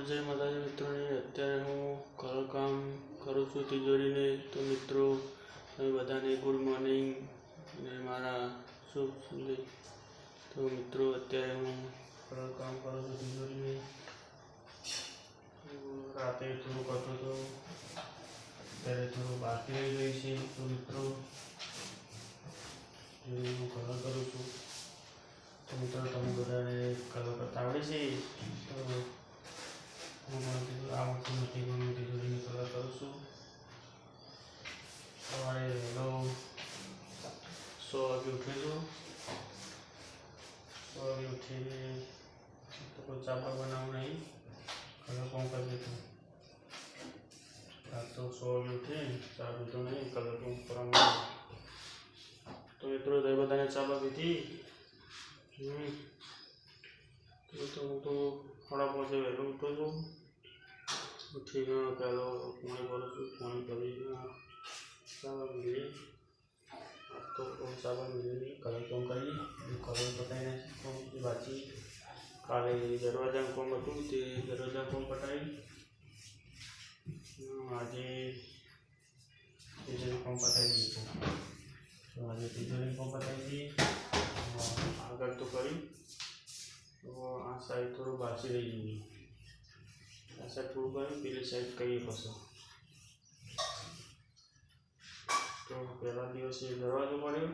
जय माताजी मित्रों ने अत्यारे हूँ कलर काम करूँ छूँ तिजोरी ने। तो मित्रों તમે બધાને ગુડ મોર્નિંગ ને મારા શુભ સંદેશ। તો મિત્રો અત્યારે હું કલર કામ કરું છું તિજોરીને। રાતે થોડું કરતો હતો, અત્યારે થોડું બાકી રહી ગઈ છે। તો મિત્રો હું કલર કરું છું। તો મિત્રો તમે બધાને કલર કરતા આવડે છે? તો આવડતું નથી પણ હું તિજોરીને કલર કરું છું। સવારે વહેલો 100 વાગે ઉઠી છું। 100 વાગે ઉઠીને તો કોઈ ચા પણ બનાવું નહીં, કલર કોણ કરી દેતું। તો 100 વાગે ઉઠી ચા પીધો નહીં, કલર કોણ કરવાનું। તો મિત્રો તમે બધાને ચા પીધી? તો હું તો 5:30 વહેલો ઉઠું છું। ઉઠીને પહેલો પાણી ભરું છું, પાણી ભરીને ચા પીધી। તો ચા પીધી કલર કોમ કરી, કલર પતાવીને બાકી કાલે દરવાજાનું કોમ હતું તે દરવાજા કોમ પતાવી। આજે તિજોરી કોમ પતાવી દીધું। તો આજે તિજોરી કોમ પતાવી દીધી, આગળ તો કરી। તો આ સાઈડ થોડું બાકી રહી ગયું, આ સાઈડ થોડું કર્યું, પેલી સાઈડ કરીએ પછી। તો પહેલા દિવસે દરવાજો પડ્યો,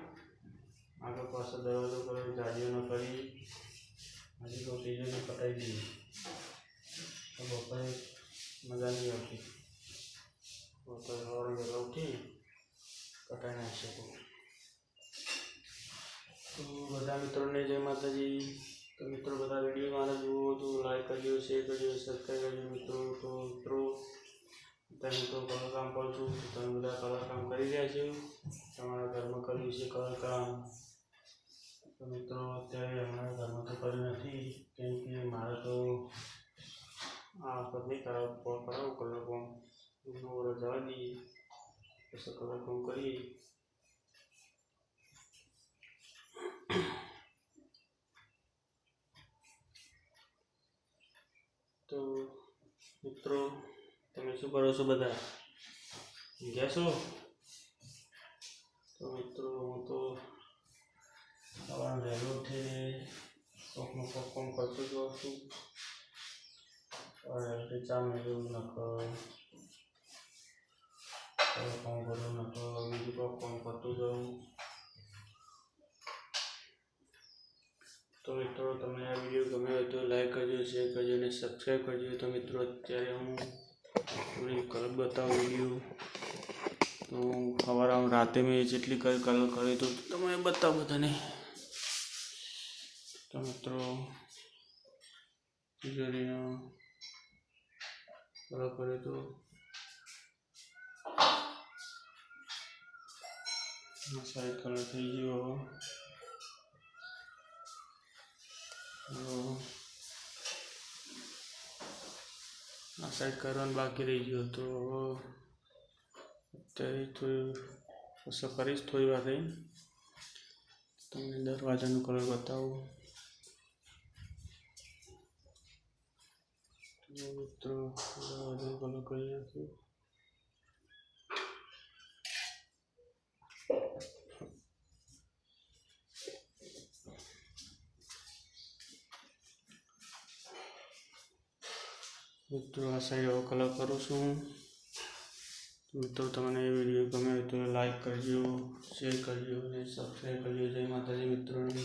આગળ પાછળ દરવાજો કર્યો, જાળીઓનો કરી। આજે તો તિજોરી પતાવી દીધી। તો બપોરે મજા નહીં આવતી, બપોરે સવારે વહેલા ઉઠી પતાવી નાખશે। તો બધા મિત્રોને જય માતાજી। તો મિત્રો બધા વિડીયો મારા જુઓ તો લાઈક કરજો, શેર કરજો, સબસ્ક્રાઈબ કરજો મિત્રો। તો મિત્રો અત્યારે તો કલર કામ કરું છું, તો તમે બધા કલર કામ કરી રહ્યા છો? તમારા ઘરમાં કર્યું છે કલર કામ? તો મિત્રો અત્યારે અમારા ઘરમાં તો કર્યું નથી, કેમ કે મારે તો આ વખત નહીં કરાવું કલર કામ। જવા દઈએ પછી કલર કામ કરીએ। તો મિત્રો તમે શું કરો છો? બધા ગયા છો? તો મિત્રો હું તો સવારે વહેલો ઉઠીને કોકનું કોમ કરતો જ હોઉં છું। ચા મેળવું નખો, કોમ કરું નખો, બીજું કોમ કરતું જાઉં। તો મિત્રો તમને આ વિડીયો ગમે હોય તો લાઈક કરજો, શેર કરજો અને સબસ્ક્રાઈબ કરજો। તો મિત્રો અત્યારે હું થોડી કલર બતાવું વિડીયો। તો સવારે રાતે મેં જેટલી કલર કરી તો તમે બતાવો બધાને। તો મિત્રો તિજોરીનો કલર કર્યો તો સાઈડ કલર થઈ ગયો। આ સાઈડ કરવાનું બાકી રહી ગયો, તો અત્યારે થોડું પછી કરીશ થોડી વાર રહી, તમને દરવાજાનું કલર બતાવું। મિત્રો દરવાજાનું કલર કરી નાખ્યું। મિત્રો આ સાઈડ એવો કલર કરું છું। મિત્રો તમને એ વિડીયો ગમે તો લાઈક કરજો, શેર કરજો અને સબસ્ક્રાઈબ કરજો। જય માતાજી મિત્રોને।